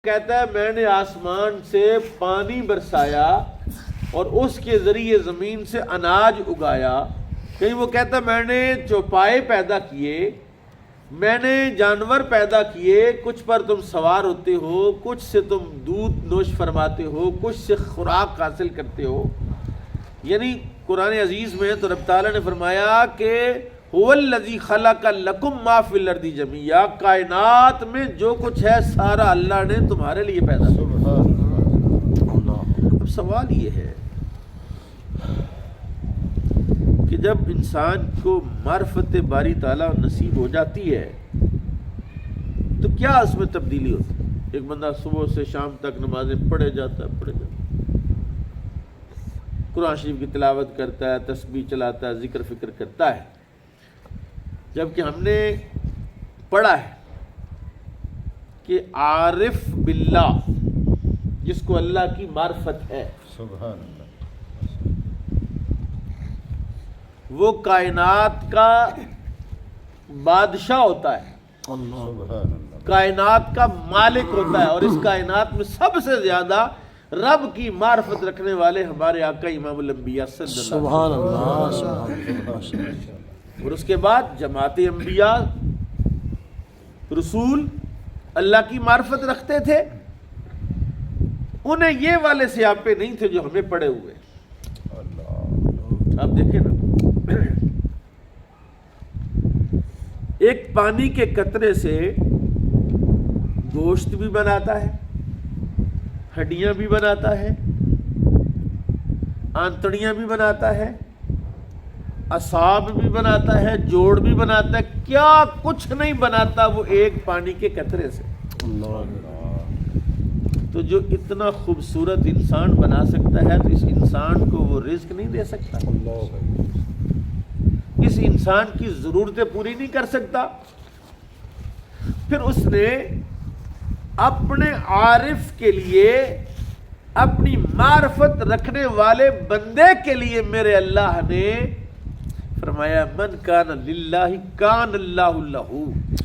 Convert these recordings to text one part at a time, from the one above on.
کہتا ہے میں نے آسمان سے پانی برسایا اور اس کے ذریعے زمین سے اناج اگایا. کہیں وہ کہتا ہے میں نے چوپائے پیدا کیے، میں نے جانور پیدا کیے، کچھ پر تم سوار ہوتے ہو، کچھ سے تم دودھ نوش فرماتے ہو، کچھ سے خوراک حاصل کرتے ہو. یعنی قرآن عزیز میں تو رب تعالیٰ نے فرمایا کہ هو الذی خلق لکم ما فی الارض جمیعا، کائنات میں جو کچھ ہے سارا اللہ نے تمہارے لیے پیدا کیا. اب سوال یہ ہے کہ جب انسان کو معرفت باری تعالیٰ نصیب ہو جاتی ہے تو کیا اس میں تبدیلی ہوتی ہے؟ ایک بندہ صبح سے شام تک نمازیں پڑھے جاتا ہے، قرآن شریف کی تلاوت کرتا ہے، تسبیح چلاتا ہے، ذکر فکر کرتا ہے، جبکہ ہم نے پڑھا ہے کہ عارف باللہ جس کو اللہ کی معرفت ہے، سبحان اللہ، وہ کائنات کا بادشاہ ہوتا ہے، سبحان اللہ، کائنات کا مالک ہوتا ہے، اور اس کائنات میں سب سے زیادہ رب کی معرفت رکھنے والے ہمارے آقا امام الانبیاء صلی اللہ علیہ وسلم. اور اس کے بعد جماعت انبیاء رسول اللہ کی معرفت رکھتے تھے، انہیں یہ والے سیاپے نہیں تھے جو ہمیں پڑے ہوئے. آپ دیکھیں نا، ایک پانی کے قطرے سے گوشت بھی بناتا ہے، ہڈیاں بھی بناتا ہے، آنتڑیاں بھی بناتا ہے، اعصاب بھی بناتا ہے، جوڑ بھی بناتا ہے. کیا کچھ نہیں بناتا وہ ایک پانی کے قطرے سے. تو جو اتنا خوبصورت انسان بنا سکتا ہے تو اس انسان کو وہ رزق نہیں دے سکتا؟ اس انسان کی ضرورتیں پوری نہیں کر سکتا؟ پھر اس نے اپنے عارف کے لیے، اپنی معرفت رکھنے والے بندے کے لیے میرے اللہ نے فرمایا من کان للہ کان اللہ لہ،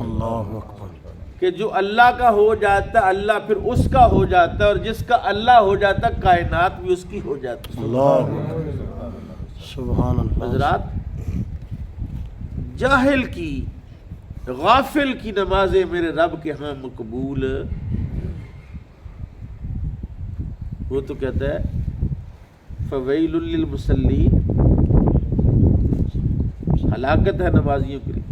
اللہ اکبر، کہ جو اللہ کا ہو جاتا ہے اللہ پھر اس کا ہو جاتا ہے، اور جس کا اللہ ہو جاتا ہے کائنات بھی اس کی ہو جاتی ہے. اللہ سبحان اللہ. حضرات، جاہل کی، غافل کی نمازیں میرے رب کے ہاں مقبول. وہ تو کہتا ہے فویل للمصلین، ہلاکت ہے نمازیوں کے لیے.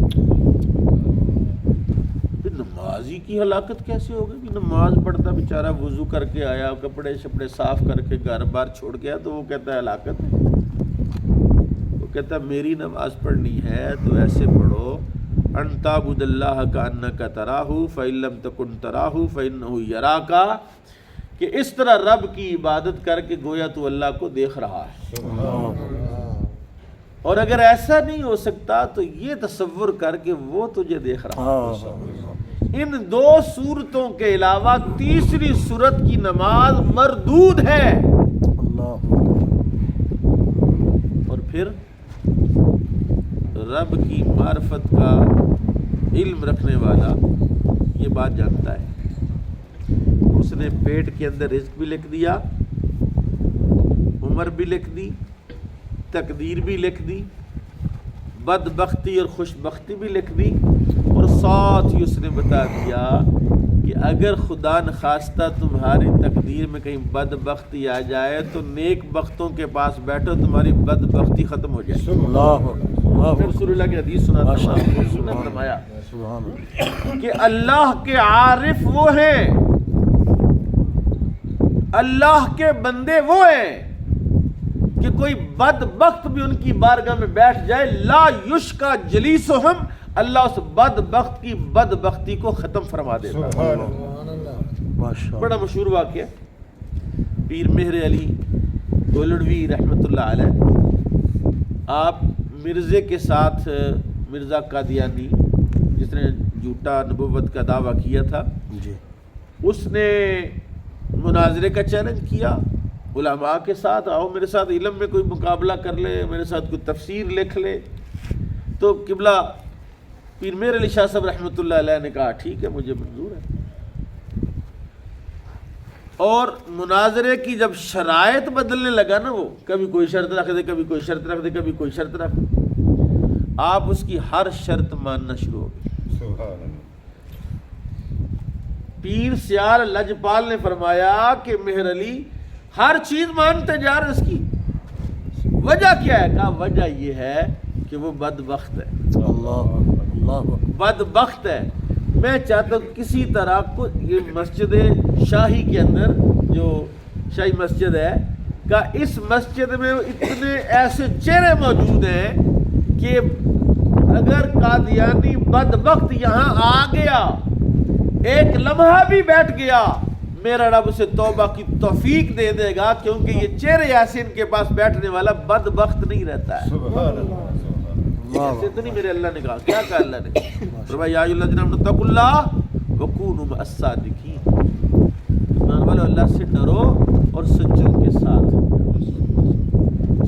نمازی کی ہلاکت کیسے ہوگی؟ نماز پڑھتا بیچارہ وضو کر کے آیا، کپڑے شپڑے صاف کر کے گھر بار چھوڑ گیا تو وہ کہتا ہے ہلاکت ہے. وہ کہتا ہے میری نماز پڑھنی ہے تو ایسے پڑھو ان تعبد اللہ کانک تراہ فإن لم تکن تراہ فإنہ یراک، کہ اس طرح رب کی عبادت کر کے گویا تو اللہ کو دیکھ رہا ہے. اور اگر ایسا نہیں ہو سکتا تو یہ تصور کر کے وہ تجھے دیکھ رہا ہے. ان دو صورتوں کے علاوہ تیسری صورت کی نماز مردود ہے. اور پھر رب کی معرفت کا علم رکھنے والا یہ بات جانتا ہے، اس نے پیٹ کے اندر رزق بھی لکھ دیا، عمر بھی لکھ دی، تقدیر بھی لکھ دی، بدبختی اور خوشبختی بھی لکھ دی، اور ساتھ ہی اس نے بتا دیا کہ اگر خدا نخواستہ تمہاری تقدیر میں کہیں بدبختی آ جائے تو نیک بختوں کے پاس بیٹھو، تمہاری بدبختی ختم ہو جائے. پھر رسول اللہ کی حدیث سنا فرمایا کہ اللہ کے عارف وہ ہیں، اللہ کے بندے وہ ہیں کہ کوئی بدبخت بھی ان کی بارگاہ میں بیٹھ جائے لا یشکا جلیسہم، اللہ اس بدبخت کی بدبختی کو ختم فرما دیتا ہے. بڑا مشہور واقعہ، پیر مہر علی گولڑوی رحمۃ اللہ علیہ، آپ مرزے کے ساتھ، مرزا قادیانی جس نے جھوٹا نبوت کا دعویٰ کیا تھا، اس نے مناظرے کا چیلنج کیا علماء کے ساتھ، آؤ میرے ساتھ علم میں کوئی مقابلہ کر لے، میرے ساتھ کوئی تفسیر لکھ لے. تو قبلہ پیر مہر علی شاہ صاحب رحمۃ اللہ علیہ نے کہا ٹھیک ہے مجھے منظور ہے. اور مناظرے کی جب شرائط بدلنے لگا نا، وہ کبھی کوئی شرط رکھ دے، کبھی کوئی شرط رکھ دے، کبھی کوئی شرط رکھ دے، آپ اس کی ہر شرط ماننا شروع ہو گئے۔ سبحان اللہ۔ پیر سیال لجپال نے فرمایا کہ مہر علی ہر چیز مانتے جا رہے، اس کی وجہ کیا ہے؟ کہا وجہ یہ ہے کہ وہ بدبخت ہے، اللہ اللہ بدبخت ہے۔ میں چاہتا ہوں کسی طرح کو یہ مسجد شاہی کے اندر جو شاہی مسجد ہے کہ اس مسجد میں اتنے ایسے چہرے موجود ہیں کہ اگر قادیانی بدبخت یہاں آ گیا، ایک لمحہ بھی بیٹھ گیا، میرا رب اسے توبہ کی توفیق دے دے گا، کیونکہ یہ چہرے ایسے ان کے پاس بیٹھنے والا بدبخت نہیں رہتا ہے۔ سبحان اللہ۔ ایسے تو نہیں میرے اللہ نے کہا، کیا کہا اللہ نے؟ فرمایا یا ایھا الذین آمنوا اتقوا اللہ وکونوا مع الصادقین، ایمان والو اللہ سے ڈرو اور سچوں کے ساتھ۔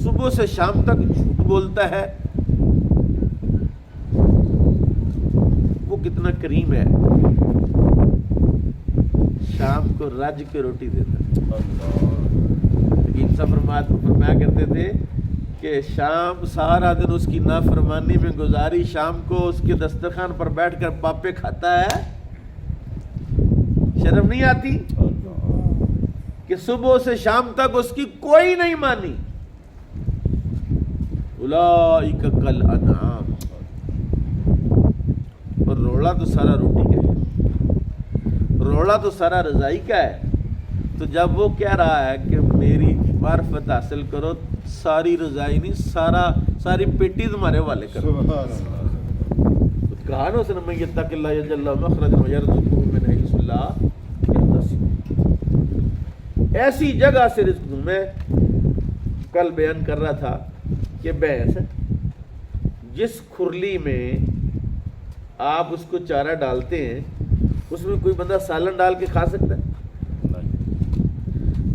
صبح سے شام تک جھوٹ بولتا ہے، وہ کتنا کریم ہے، شام کو رج کے روٹی دیتا ہے۔ حکیم صاحب فرمایا کرتے تھے کہ شام سارا دن اس کی نافرمانی میں گزاری، شام کو اس کے دسترخوان پر بیٹھ کر پاپے کھاتا ہے، شرم نہیں آتی کہ صبح سے شام تک اس کی کوئی نہیں مانی؟ اولئک کالانعام۔ اور روڑا تو سارا روٹی کا ہے، روڑا تو سارا رضائی کا ہے۔ تو جب وہ کہہ رہا ہے کہ میری معرفت حاصل کرو، ساری رضائی نہیں، ساری پیٹی تمہارے والے کرو۔ سبحان اللہ۔ کہا نا اس نے من یتق اللہ یجعل لہ مخرجا ویرزقہ من حیث لا یحتسب۔ ایسی جگہ سے رزق دوں۔ میں کل بیان کر رہا تھا کہ بھینس جس کھرلی میں آپ اس کو چارہ ڈالتے ہیں، اس میں کوئی بندہ سالن ڈال کے کھا سکتا ہے؟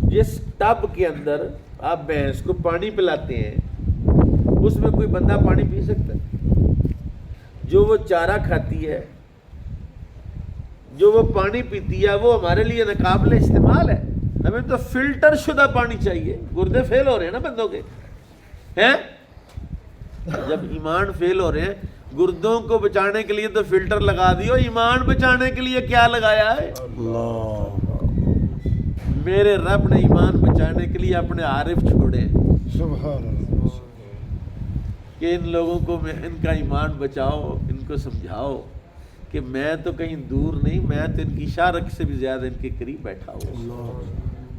جس ٹب کے اندر آپ بھینس کو پانی پلاتے ہیں، اس میں کوئی بندہ پانی پی سکتا ہے؟ جو وہ چارہ کھاتی ہے، جو وہ پانی پیتی ہے، وہ ہمارے لیے ناقابل استعمال ہے۔ ہمیں تو فلٹر شدہ پانی چاہیے۔ گردے فیل ہو رہے ہیں نا بندوں کے، ہیں؟ جب ایمان فیل ہو رہے ہیں، گردوں کو بچانے کے لیے تو فلٹر لگا دیو، ایمان بچانے کے لیے کیا لگایا ہے؟ اللہ۔ میرے رب نے ایمان بچانے کے لیے اپنے عارف چھوڑے سبحان اللہ۔ کہ ان لوگوں کو ان کا ایمان بچاؤ، ان کو سمجھاؤ کہ میں تو کہیں دور نہیں، میں تو ان کی شارک سے بھی زیادہ ان کے قریب بیٹھا ہوں،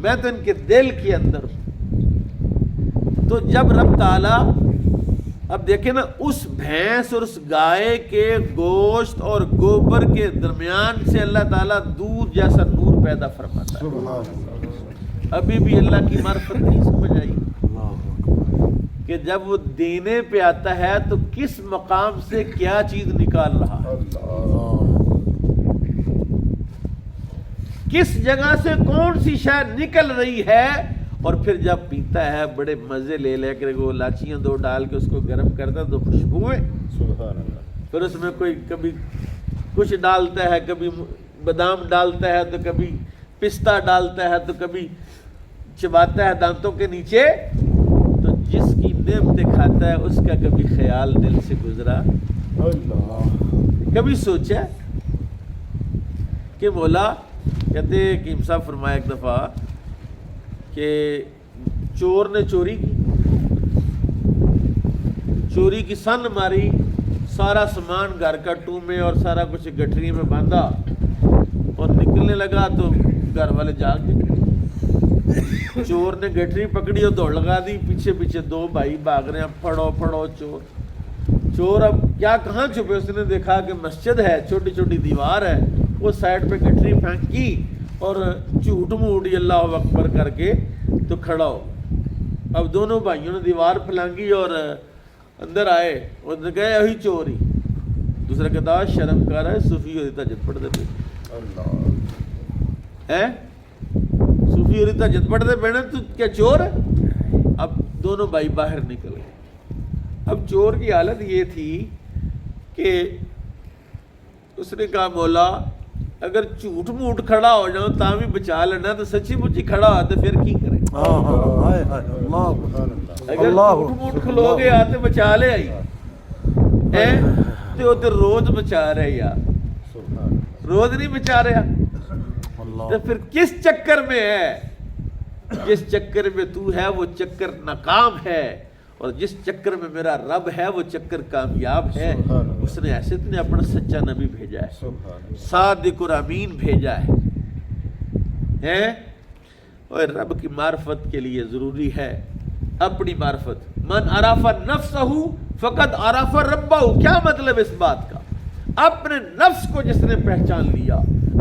میں تو ان کے دل کے اندر ہوں۔ تو جب رب تعالیٰ، اب دیکھیں نا، اس بھینس اور اس گائے کے گوشت اور گوبر کے درمیان سے اللہ تعالیٰ دودھ جیسا نور پیدا فرماتا ہے۔ سبحان اللہ۔ ابھی بھی اللہ کی معرفت نہیں سمجھ آئی کہ جب وہ دینے پہ آتا ہے تو کس مقام سے کیا چیز نکال رہا ہے، کس جگہ سے کون سی شے نکل رہی ہے، اور پھر جب پیتا ہے بڑے مزے لے لے کر وہ لاچیاں دو ڈال کے اس کو گرم کرتا ہے تو خوشبوئیں، سبحان اللہ۔ پھر اس میں کوئی کبھی کچھ ڈالتا ہے، کبھی بادام ڈالتا ہے، تو کبھی پستہ ڈالتا ہے، تو کبھی چباتا ہے دانتوں کے نیچے۔ تو جس کی نعمتیں کھاتا ہے اس کا کبھی خیال دل سے گزرا، اللہ۔ کبھی سوچا کہ مولا، کہتے ہیں کہ صاحب فرمایا ایک دفعہ کہ چور نے چوری کی سن ماری، سارا سامان گھر کا ٹومے اور سارا کچھ گٹھری میں باندھا اور نکلنے لگا تو گھر والے جاگ گئے۔ چور نے گٹھری پکڑی اور دوڑ لگا دی، پیچھے پیچھے دو بھائی بھاگ رہے ہیں، پھڑو پھڑو چور اب کیا کہاں چھپے؟ اس نے دیکھا کہ مسجد ہے، چھوٹی چھوٹی دیوار ہے، وہ سائڈ پہ گٹھری پھینکی اور جھوٹ موٹ اللہ اکبر کر کے تو کھڑا ہو۔ اب دونوں بھائیوں نے دیوار پھلانگی اور اندر آئے اور کہا یہی چور ہی۔ دوسرا کہتا شرم کر رہا ہے، صوفی ہوئی تہجد پڑھ دیتے ہے، صوفی ہوئی تہجد پڑھ دے بیٹھے، تو کیا چور ہے؟ اب دونوں بھائی باہر نکل گئے۔ اب چور کی حالت یہ تھی کہ اس نے کہا مولا اگر جھوٹ موٹ کھڑا ہو جاؤں تا بھی بچا لینا تو سچی مچی کھڑا ہو تو پھر کی کرے؟ اگر جھوٹ موٹ کھلو گے آتے بچا لے آئی تو ادھر روز بچا رہے یار، روز نہیں بچا رہا تو پھر کس چکر میں ہے؟ جس چکر میں تو ہے وہ چکر ناکام ہے، اور جس چکر میں میرا رب ہے وہ چکر کامیاب ہے۔ اس نے ایسے تو نے اپنا سچا نبی بھیجا ہے، صادق اور امین بھیجا ہے۔ اور رب کی معرفت کے لیے ضروری ہے اپنی معرفت۔ من عرف نفسہ فقد عرف ربہ، کیا مطلب اس بات کا؟ اپنے نفس کو جس نے پہچان لیا،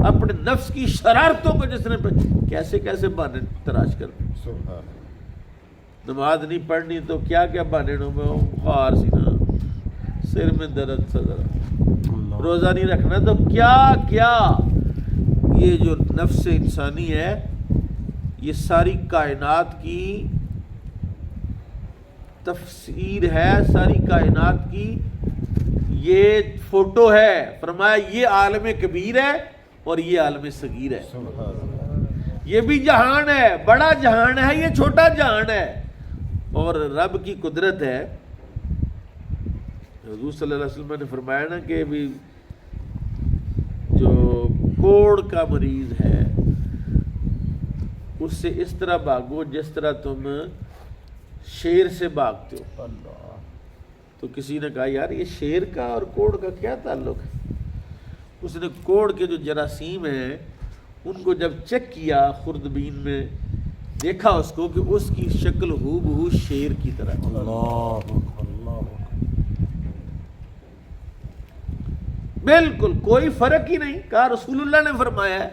اپنے نفس کی شرارتوں کو جس نے کیسے کیسے بہانے تراش کر دی۔ نماز نہیں پڑھنی تو کیا کیا بہانے، بخار سینا، سر میں درد صدر، روزہ نہیں رکھنا تو کیا کیا۔ یہ جو نفس انسانی ہے یہ ساری کائنات کی تفسیر ہے، ساری کائنات کی یہ فوٹو ہے۔ فرمایا یہ عالم کبیر ہے اور یہ عالم صغیر ہے، یہ بھی جہان ہے، بڑا جہان ہے، یہ چھوٹا جہان ہے۔ اور رب کی قدرت ہے، حضور صلی اللہ علیہ وسلم نے فرمایا نا کہ بھی جو کوڑ کا مریض ہے اس سے اس طرح بھاگو جس طرح تم شیر سے بھاگتے ہو۔ تو کسی نے کہا یار یہ شیر کا اور کوڑ کا کیا تعلق ہے؟ اس نے کوڑ کے جو جراثیم ہیں ان کو جب چیک کیا خوردبین میں، دیکھا اس کو کہ اس کی شکل ہو بہو شیر کی طرح، بالکل کوئی فرق ہی نہیں۔ کہا رسول اللہ نے فرمایا ہے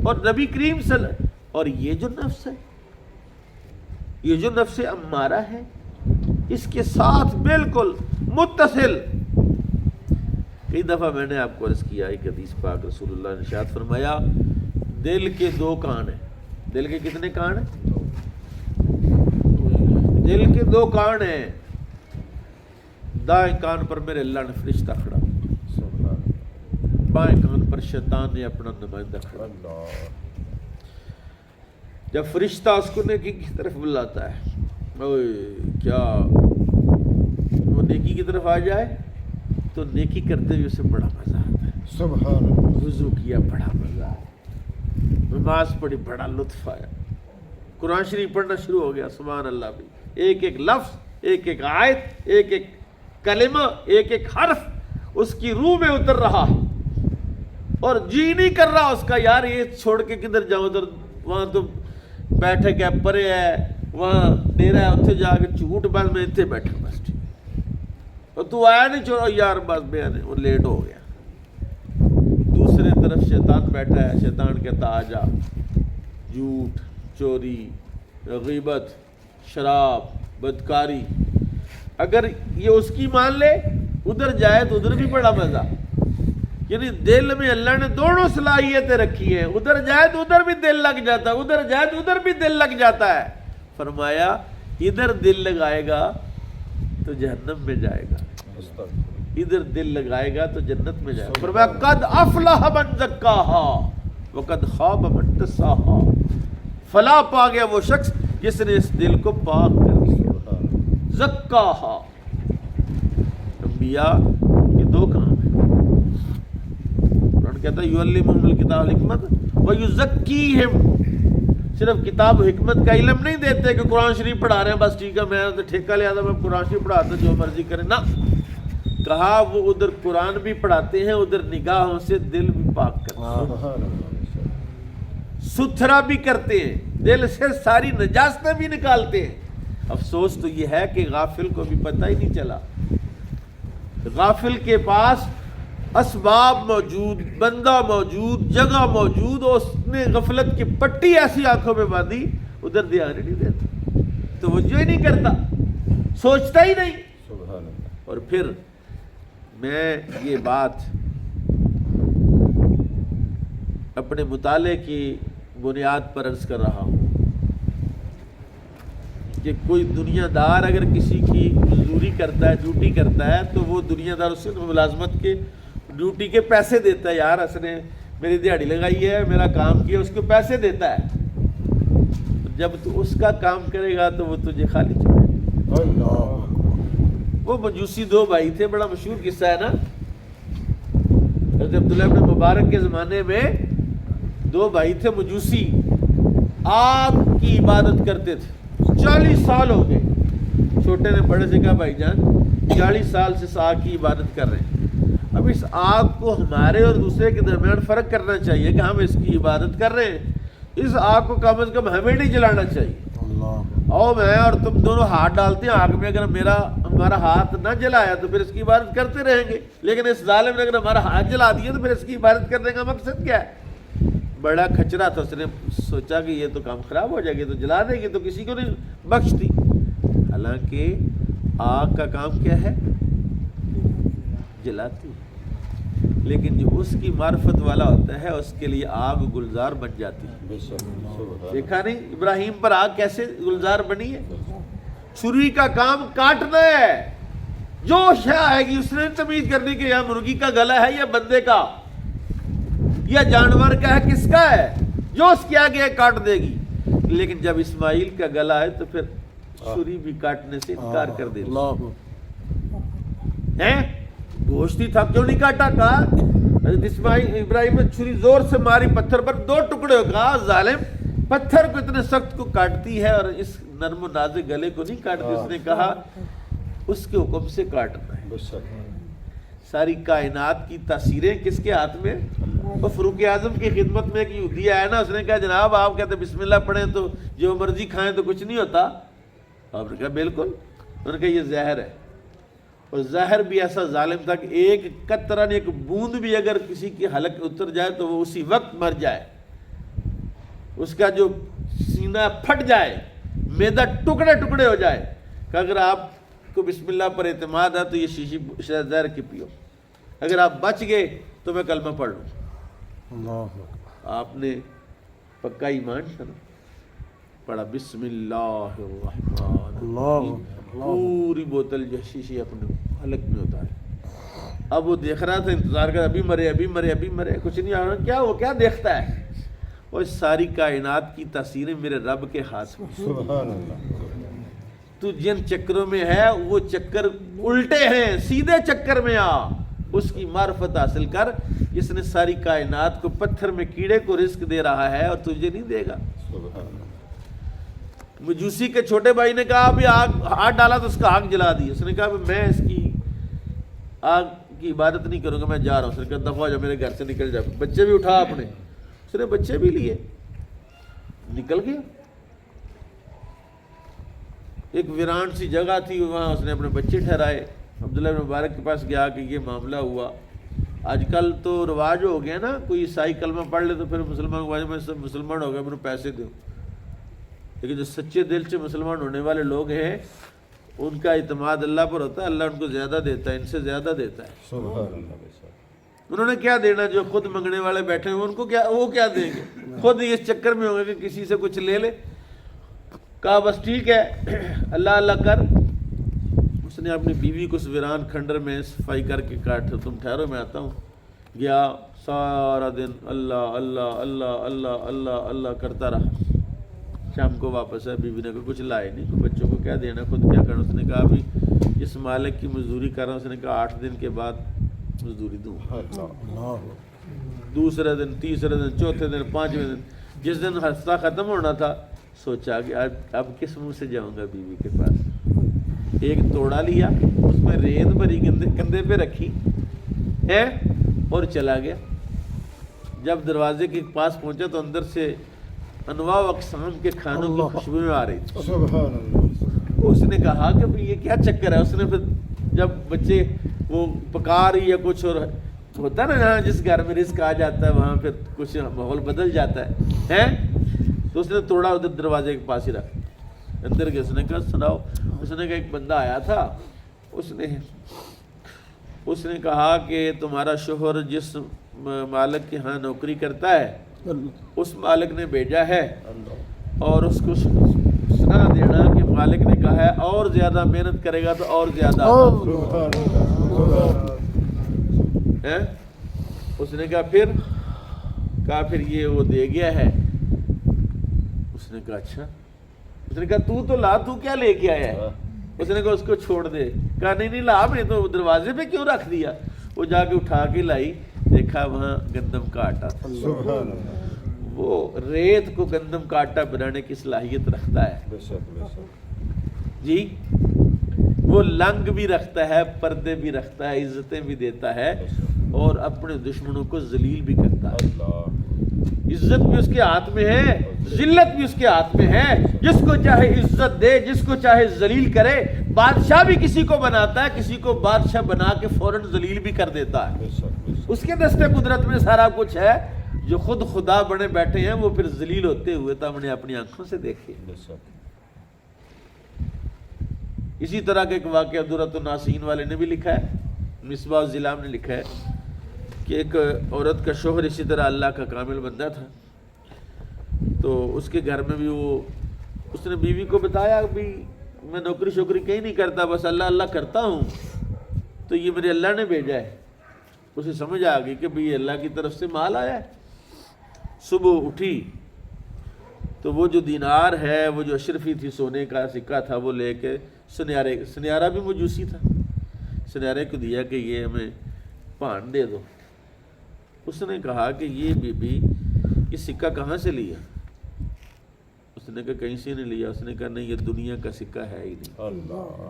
اور نبی کریم صلی اللہ علیہ وسلم۔ اور یہ جو نفس ہے، یہ جو نفس امارہ ہے، اس کے ساتھ بالکل متصل۔ کئی دفعہ میں نے آپ کو عرض کیا ایک حدیث پاک رسول اللہ نے ارشاد فرمایا دل کے دو کان ہیں۔ دل کے کتنے کان ہیں؟ دل کے دو کان ہیں۔ دائیں کان پر میرے اللہ نے فرشتہ کھڑا، بائیں کان پر شیطان نے اپنا نمائندہ کھڑا۔ جب فرشتہ اس کو نیکی کی طرف بلاتا ہے، اوئے کیا وہ نیکی کی طرف آ جائے تو نیکی کرتے ہوئے اسے بڑا مزہ آتا ہے۔ سبحان اللہ۔ وضو کیا بڑا مزہ آیا، نماز پڑھی بڑا لطف آیا، قرآن شریف پڑھنا شروع ہو گیا، سبحان اللہ بھی، ایک ایک لفظ، ایک ایک آیت، ایک ایک کلمہ، ایک ایک حرف اس کی روح میں اتر رہا ہے، اور جی نہیں کر رہا اس کا یار یہ چھوڑ کے کدھر جاؤں، ادھر وہاں تو بیٹھے ہے، پرے ہے، وہاں ڈیرا ہے، اتنے جا کے جھوٹ بس میں اتنے بیٹھا بس ٹھیک، اور تو آیا نہیں چھوڑو یار بس میں وہ لیٹ ہو گیا۔ دوسرے طرف شیطان بیٹھا ہے، شیطان کہتا آ جا، جھوٹ، چوری، غیبت، شراب، بدکاری۔ اگر یہ اس کی مان لے ادھر جائے تو ادھر بھی بڑا مزہ، یعنی دل میں اللہ نے دونوں صلاحیتیں رکھی ہیں، ادھر جائے تو ادھر بھی دل لگ جاتا ہے، ادھر جائے تو ادھر بھی دل لگ جاتا ہے۔ فرمایا ادھر دل لگائے گا تو جہنم میں جائے گا، ادھر دل لگائے گا تو جنت میں جائے گا۔ فرمایا قد افلح من زکاہا وقد خاب من دساہا، فلاح پا گیا وہ شخص جس نے اس دل کو پاک کر لیا۔ زکاہا، انبیاء کے دو کام ہیں، قرآن کہتا ہے یعلمہم الکتاب والحکمت ویزکیہم، صرف کتاب و حکمت کا علم نہیں دیتے کہ قرآن شریف پڑھا رہے ہیں بس ٹھیک ہے میں تو ٹھیکہ لیا تھا میں قرآن شریف پڑھاتا جو مرضی کریں، نہ، کہا وہ ادھر قرآن بھی پڑھاتے ہیں، ادھر نگاہوں سے دل بھی پاک کرتے ہیں، ستھرا بھی کرتے ہیں، دل سے ساری نجاستیں بھی نکالتے ہیں۔ افسوس تو یہ ہے کہ غافل کو بھی پتہ ہی نہیں چلا، غافل کے پاس اسباب موجود، بندہ موجود، جگہ موجود، اور اس نے غفلت کی پٹی ایسی آنکھوں میں باندھی ادھر دھیان ہی نہیں دیتا، توجہ ہی نہیں کرتا، سوچتا ہی نہیں۔ اور پھر میں یہ بات اپنے مطالعے کی بنیاد پر عرض کر رہا ہوں کہ کوئی دنیا دار اگر کسی کی مزدوری کرتا ہے، ڈیوٹی کرتا ہے، تو وہ دنیا دار اس سے ملازمت کے ڈیوٹی کے پیسے دیتا ہے، یار اس نے میری دیہڑی لگائی ہے، میرا کام کیا، اس کو پیسے دیتا ہے، جب تو اس کا کام کرے گا تو وہ تجھے خالی چھوڑے۔ اللہ وہ مجوسی دو بھائی تھے، بڑا مشہور قصہ ہے نا، حضرت عبداللہ ابن مبارک کے زمانے میں دو بھائی تھے مجوسی، آگ کی عبادت کرتے تھے، 40 سال ہو گئے۔ چھوٹے نے بڑے سے کہا بھائی جان 40 سال سے اس آگ کی عبادت کر رہے ہیں، اب اس آگ کو ہمارے اور دوسرے کے درمیان فرق کرنا چاہیے کہ ہم اس کی عبادت کر رہے ہیں، اس آگ کو کم از کم ہمیں نہیں جلانا چاہیے، اور میں اور تم دونوں ہاتھ ڈالتے ہیں آگ میں، اگر ہمارا ہاتھ نہ جلایا تو پھر اس کی عبادت کرتے رہیں گے، لیکن اس ظالم نے اگر ہمارا ہاتھ جلا دیا تو پھر اس کی عبادت کرنے کا مقصد کیا ہے؟ بڑا کھچرا تھا، اس نے سوچا کہ یہ تو کام خراب ہو جائے گی، تو جلا دیں گے، تو کسی کو نہیں بخشتی۔ حالانکہ آگ کا کام کیا ہے؟ جلاتی، لیکن جو اس کی معرفت والا ہوتا ہے اس کے لیے آگ گلزار بن جاتی ہے۔ دیکھا نہیں ابراہیم پر آگ کیسے گلزار بنی ہے؟ چھری کا کام کاٹنا ہے، جو شے آئے گی اس نے تمیز کرنی کہ یہ مرغی کا گلا ہے یا بندے کا یا جانور کا ہے، کس کا ہے، جو اس کے آگے ہے کاٹ دے گی۔ لیکن جب اسماعیل کا گلا ہے تو پھر چھری بھی کاٹنے سے انکار کر دے ہیں، گوشت ہی تھا کیوں نہیں کاٹا؟ کہا حضرت اسماعیل ابراہیم نے چھری زور سے ماری پتھر پر، 2 ٹکڑے ہو، کہا ظالم پتھر کو اتنے سخت کو کاٹتی ہے اور اس نرم و نازک گلے کو نہیں کاٹتی۔ اس نے کہا اس کے حکم سے کاٹنا ہے۔ ساری کائنات کی تاثیریں کس کے ہاتھ میں؟ وہ فاروق اعظم کی خدمت میں ایک یہودی آیا نا، اس نے کہا جناب آپ کہتے بسم اللہ پڑھیں تو جو مرضی کھائیں تو کچھ نہیں ہوتا؟ آپ نے کہا بالکل، انہوں نے کہا یہ زہر ہے، اور زہر بھی ایسا ظالم تھا کہ ایک قطرہ ایک بوند بھی اگر کسی کی حلق اتر جائے تو وہ اسی وقت مر جائے، اس کا جو سینہ پھٹ جائے، میدا ٹکڑے ٹکڑے ہو جائے، کہ اگر آپ کو بسم اللہ پر اعتماد ہے تو یہ شیشی زہر کی پیو، اگر آپ بچ گئے تو میں کلمہ پڑھ لوں۔ آپ نے پکا ایمان کرنا، پڑھا بسم اللہ الرحمن الرحیم، پوری بوتل جو شیشی اپنے حلق میں اتارے۔ اب وہ دیکھ رہا تھا، انتظار کر ابھی مرے ابھی مرے ابھی مرے، کچھ نہیں آ رہا، کیا وہ کیا دیکھتا ہے؟ اور ساری کائنات کی تاثیریں میرے رب کے ہاتھ میں۔ سبحان اللہ۔ تو جن چکروں میں ہے وہ چکر الٹے ہیں، سیدھے چکر میں آ، اس کی معرفت حاصل کر، جس نے ساری کائنات کو پتھر میں کیڑے کو رزق دے رہا ہے اور تجھے نہیں دے گا۔ سبحان اللہ۔ مجوسی کے چھوٹے بھائی نے کہا ابھی آگ ہاتھ ڈالا تو اس کا آگ جلا دی، اس نے کہا میں اس کی آگ کی عبادت نہیں کروں گا، میں جا رہا ہوں۔ اس نے کہا دفعہ ہو جا، میرے گھر سے نکل جا۔ بچے بھی اٹھا اپنے، اس نے بچے بھی لیے، نکل گیا۔ ایک ویران سی جگہ تھی، وہاں اس نے اپنے بچے ٹھہرائے، عبداللہ بن مبارک کے پاس گیا کہ یہ معاملہ ہوا۔ آج کل تو رواج ہو گیا نا، کوئی عیسائی کلمہ پڑھ لے تو پھر مسلمان کو میں سب مسلمان ہو گیا، میرے پیسے دو، لیکن جو سچے دل سے مسلمان ہونے والے لوگ ہیں ان کا اعتماد اللہ پر ہوتا ہے، اللہ ان کو زیادہ دیتا ہے، ان سے زیادہ دیتا ہے۔ سبحان اللہ۔ انہوں نے کیا دینا؟ جو خود منگنے والے بیٹھے ہیں ان کو کیا، وہ کیا دیں گے؟ خود اس چکر میں ہوں گے کہ کسی سے کچھ لے لے۔ کہا بس ٹھیک ہے اللہ اللہ کر۔ اس نے اپنی بیوی کو اس ویران کھنڈر میں صفائی کر کے کہا تم ٹھہرو میں آتا ہوں۔ گیا، سارا دن اللہ اللہ اللہ اللہ اللہ اللہ کرتا رہا۔ شام کو واپس ہے، بیوی نے کہا کچھ لائے نہیں، کوئی بچوں کو کیا دینا، خود کیا کرنا؟ اس نے کہا ابھی جس مالک کی مزدوری کر رہا ہوں، اس نے کہا 8 دن کے بعد مزدوری دوں۔ دوسرے دن، تیسرے دن، چوتھے دن، 5ویں دن، جس دن ہفتہ ختم ہونا تھا سوچا کہ اب کس منہ سے جاؤں گا بیوی کے پاس۔ ایک توڑا لیا، اس میں ریت بھری کندھے پہ رکھی ہے اور چلا گیا۔ جب دروازے کے پاس پہنچا تو اندر سے انواع و اقسام کے کھانوں کی خوشبو آ رہی تھی۔ سبحان اللہ۔ اس نے کہا کہ یہ کیا چکر ہے؟ اس نے پھر جب بچے وہ پکا رہی ہے کچھ، اور ہوتا ہے نا جہاں جس گھر میں رزق آ جاتا ہے وہاں پھر کچھ ماحول بدل جاتا ہے، تو اس نے توڑا ادھر دروازے کے پاس ہی رکھ، اندر کے اس نے کہا سناؤ۔ اس نے کہا ایک بندہ آیا تھا، اس نے کہا کہ تمہارا شوہر جس مالک کے ہاں نوکری کرتا ہے اس مالک نے بھیجا ہے، اور اس کو سنا دینا کہ مالک نے کہا ہے اور زیادہ محنت کرے گا تو اور زیادہ۔ اس نے کہا پھر کہا پھر یہ وہ دے گیا ہے. اس نے کہا اچھا. اس نے کہا تو لا, تو کیا لے کے آیا ہے؟ اس نے کہا اس کو چھوڑ دے. کہا نہیں لا, میں تو دروازے پہ کیوں رکھ دیا. وہ جا کے اٹھا کے لائی, دیکھا وہاں گندم کا آٹا تھا. سبحان اللہ. وہ ریت کو گندم کا آٹا بنانے کی صلاحیت رکھتا ہے بے شک بے شک. جی. وہ لنگ بھی رکھتا ہے, پردے بھی رکھتا ہے, عزتیں بھی دیتا ہے, اور اپنے دشمنوں کو ذلیل بھی کرتا ہے. اللہ. عزت بھی اس کے ہاتھ میں ہے, ذلت بھی اس کے ہاتھ میں ہے. جس کو چاہے عزت دے, جس کو چاہے ذلیل کرے. بادشاہ بھی کسی کو بناتا ہے, کسی کو بادشاہ بنا کے فوراً ذلیل بھی کر دیتا ہے. بے شک بے شک. اس کے دستے قدرت میں سارا کچھ ہے. جو خود خدا بنے بیٹھے ہیں وہ پھر ذلیل ہوتے ہوئے تو ہم نے اپنی آنکھوں سے دیکھے. بے شک. اسی طرح کا ایک واقعہ عبدالرحمن الناسین والے نے بھی لکھا ہے, مصباح الظلام نے لکھا ہے کہ ایک عورت کا شوہر اسی طرح اللہ کا کامل بندہ تھا. تو اس کے گھر میں بھی وہ, اس نے بیوی کو بتایا بھی میں نوکری شوکری کہیں نہیں کرتا, بس اللہ اللہ کرتا ہوں, تو یہ میرے اللہ نے بھیجا ہے. اسے سمجھ آ گئی کہ بھئی اللہ کی طرف سے مال آیا ہے. صبح اٹھی تو وہ جو دینار ہے, وہ جو اشرفی تھی, سونے کا سکہ تھا, وہ لے کے سنیارہ بھی مجوسی تھا, سنیارے کو دیا کہ یہ ہمیں پان دے دو. اس نے کہا کہ یہ بی بی یہ سکہ کہاں سے لیا؟ اس نے کہا کہیں سے نہیں لیا. اس نے کہا نہیں, یہ دنیا کا سکہ ہے ہی نہیں. اللہ.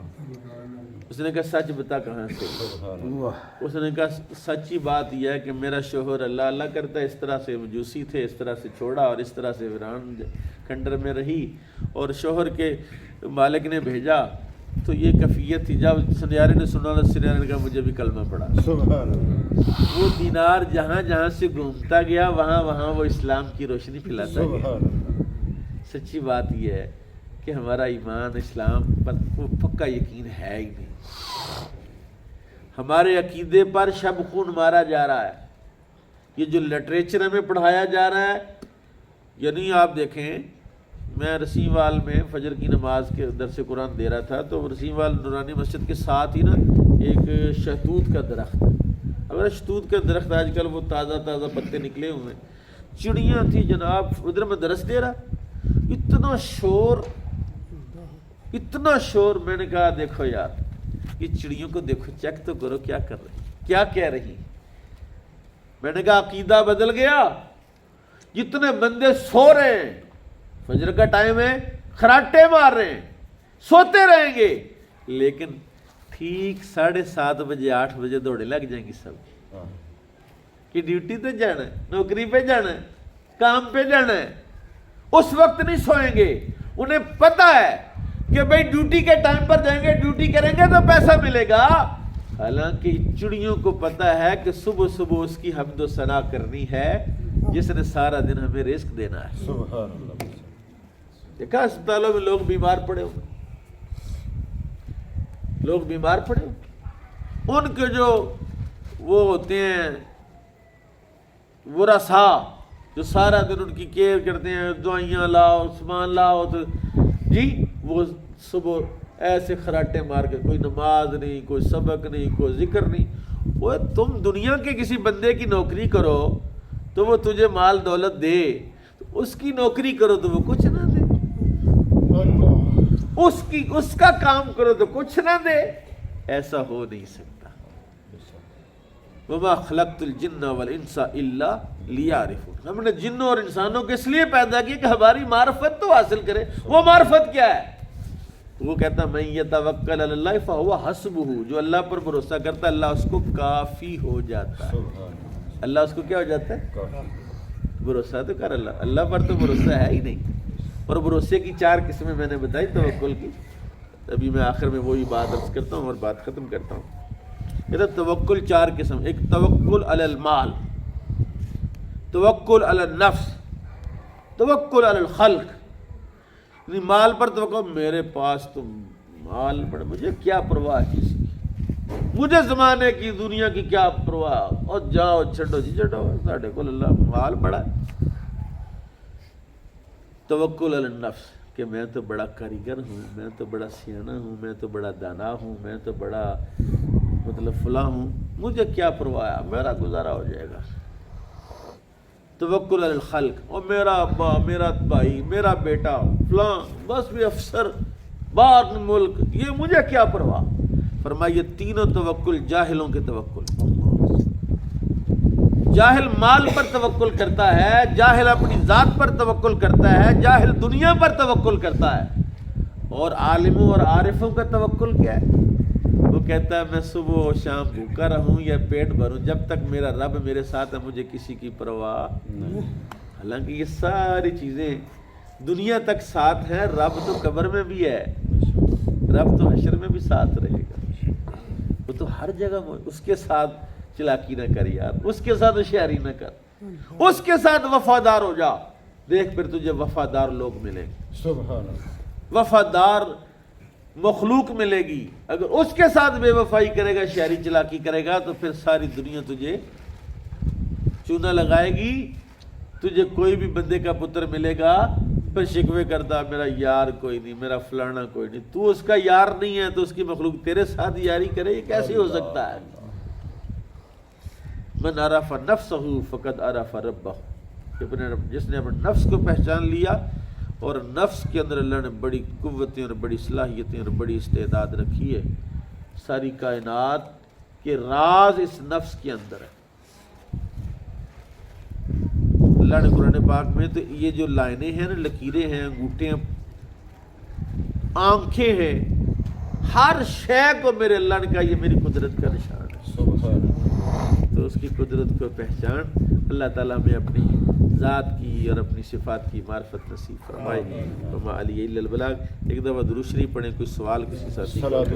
اس نے کہا سچ بتا کہاں سے؟ سبحان اللہ. اس نے کہا سچی بات یہ ہے کہ میرا شوہر اللہ اللہ کرتا ہے, اس طرح سے مجوسی تھے, اس طرح سے چھوڑا اور اس طرح سے ویران کھنڈر میں رہی, اور شوہر کے مالک نے بھیجا تو یہ کفیت تھی. جب سنیارے نے سنا, سنیارے نے کہا مجھے بھی کلمہ پڑھا. سبحان اللہ. وہ دینار جہاں جہاں سے گھومتا گیا وہاں وہاں وہ اسلام کی روشنی پھیلاتا گیا. سبحان اللہ. سچی بات یہ ہے کہ ہمارا ایمان اسلام پر وہ پکا یقین ہے ہی نہیں. ہمارے عقیدے پر شب خون مارا جا رہا ہے. یہ جو لٹریچر ہمیں پڑھایا جا رہا ہے, یعنی آپ دیکھیں, میں رسیم وال میں فجر کی نماز کے درس قرآن دے رہا تھا, تو رسیم وال نورانی مسجد کے ساتھ ہی نا ایک شہتوت کا درخت ہے. اگر شہتوت کا درخت آج کل وہ تازہ تازہ پتے نکلے ہوئے ہیں, چڑیاں تھیں جناب. ادھر میں درس دے رہا, اتنا شور اتنا شور. میں نے کہا دیکھو یار, یہ چڑیوں کو دیکھو, چیک تو کرو کیا کر رہی, کیا کہہ رہی. میں نے کہا عقیدہ بدل گیا. جتنے بندے سو رہے ہیں, فجر کا ٹائم ہے, خراٹے مار رہے ہیں, سوتے رہیں گے, لیکن ٹھیک 7:30 بجے 8 بجے دوڑے لگ جائیں گی سب کہ ڈیوٹی پہ جانا ہے, نوکری پہ جانا ہے, کام پہ جانا ہے. اس وقت نہیں سوئیں گے. انہیں پتہ ہے کہ بھئی ڈیوٹی کے ٹائم پر جائیں گے, ڈیوٹی کریں گے تو پیسہ ملے گا. حالانکہ چڑیوں کو پتہ ہے کہ صبح صبح اس کی حمد و ثنا کرنی ہے جس نے سارا دن ہمیں رزق دینا ہے. سبحان اللہ. دیکھا اسپتالوں میں لوگ بیمار پڑے ہوئے, لوگ بیمار پڑے ہوئے. ان کے جو وہ ہوتے ہیں ورثا, جو سارا دن ان کی کیئر کرتے ہیں, دعائیاں لاؤ, سامان لاؤ, تو جی وہ صبح ایسے خراٹے مار کے, کوئی نماز نہیں, کوئی سبق نہیں, کوئی ذکر نہیں. وہ تم دنیا کے کسی بندے کی نوکری کرو تو وہ تجھے مال دولت دے, اس کی نوکری کرو تو وہ کچھ نہ دے, اس کا کام کرو تو کچھ نہ دے. ایسا ہو نہیں سکتا. وما خلقت الجن والانس الا لیعرفون. ہم نے جنوں اور انسانوں کو اس لیے پیدا کیا کہ ہماری معرفت تو حاصل کرے. وہ معرفت کیا ہے؟ وہ کہتا من یتوکل علی اللہ فهو حسبہ. جو اللہ پر بھروسہ کرتا ہے اللہ اس کو کافی ہو جاتا ہے. اللہ اس کو کیا ہو جاتا ہے؟ بھروسہ تو کر اللہ. اللہ پر تو بھروسہ ہے ہی نہیں. اور بھروسے کی 4 قسمیں میں نے بتائی توکل کی. ابھی میں آخر میں وہی بات عرض کرتا ہوں اور بات ختم کرتا ہوں. کہتا توکل 4 قسم. ایک توکل علی المال, توکل علی النفس, توکل علی الخلق. یعنی مال پر توکل, میرے پاس تو مال پڑا, مجھے کیا پرواہ ہے کسی کی, مجھے زمانے کی دنیا کی کیا پرواہ, اور جاؤ چھڈو جی چھڈو, ساڈے کول اللہ مال پڑا. توکل علی النفس کہ میں تو بڑا کاریگر ہوں, میں تو بڑا سیانا ہوں, میں تو بڑا دانا ہوں, میں تو بڑا مطلب فلاں ہوں, مجھے کیا پرواہ ہے, میرا گزارا ہو جائے گا. توکل علی الخلق، اور میرا ابا، میرا بھائی، میرا بیٹا فلاں، بس بھی افسر باہر ملک، یہ مجھے کیا پرواہ۔ فرمایا یہ تینوں توکل جاہلوں کے توکل۔ جاہل مال پر توکل کرتا ہے، جاہل اپنی ذات پر توکل کرتا ہے، جاہل دنیا پر توکل کرتا ہے، اور عالموں اور عارفوں کا توکل کیا ہے؟ وہ کہتا ہے میں صبح و شام بھوکا رہوں یا پیٹ بھروں، جب تک میرا رب میرے ساتھ ہے مجھے کسی کی پرواہ نہیں۔ حالانکہ یہ ساری چیزیں دنیا تک ساتھ ہیں، رب تو قبر میں بھی ہے، رب تو حشر میں بھی ساتھ رہے گا، وہ تو ہر جگہ اس کے ساتھ چلاکی نہ کر یار، اس کے ساتھ ہوشیاری نہ کر، اس کے ساتھ وفادار ہو جا، دیکھ پھر تجھے وفادار لوگ ملیں گے، سبحان اللہ، وفادار مخلوق ملے گی۔ اگر اس کے ساتھ بے وفائی کرے گا، شہری چلاکی کرے گا، تو پھر ساری دنیا تجھے چونا لگائے گی، تجھے کوئی بھی بندے کا پتر ملے گا پھر شکوے کرتا میرا یار کوئی نہیں، میرا فلانا کوئی نہیں۔ تو اس کا یار نہیں ہے تو اس کی مخلوق تیرے ساتھ یاری کرے، یہ کیسے ہو سکتا ہے؟ من عرف نفسہ فقد عرف ربہ، جس نے اپنے نفس کو پہچان لیا، اور نفس کے اندر اللہ نے بڑی قوتیں اور بڑی صلاحیتیں اور بڑی استعداد رکھی ہے، ساری کائنات کے راز اس نفس کے اندر ہے۔ اللہ نے قرآن پاک میں تو یہ جو لائنیں ہیں نا، لکیریں ہیں، انگوٹھے ہیں، آنکھیں ہیں، ہر شے کو میرے اللہ نے کہا یہ میری قدرت کا نشان ہے۔ سبحان اللہ، تو اس کی قدرت کو پہچان اللہ تعالیٰ میں اپنی ذات کی اور اپنی صفات کی معرفت نصیب فرمائے۔ وما علی الا البلاغ۔ ایک دفعہ درود شریف پڑھیں، کوئی سوال کسی ساتھی کا؟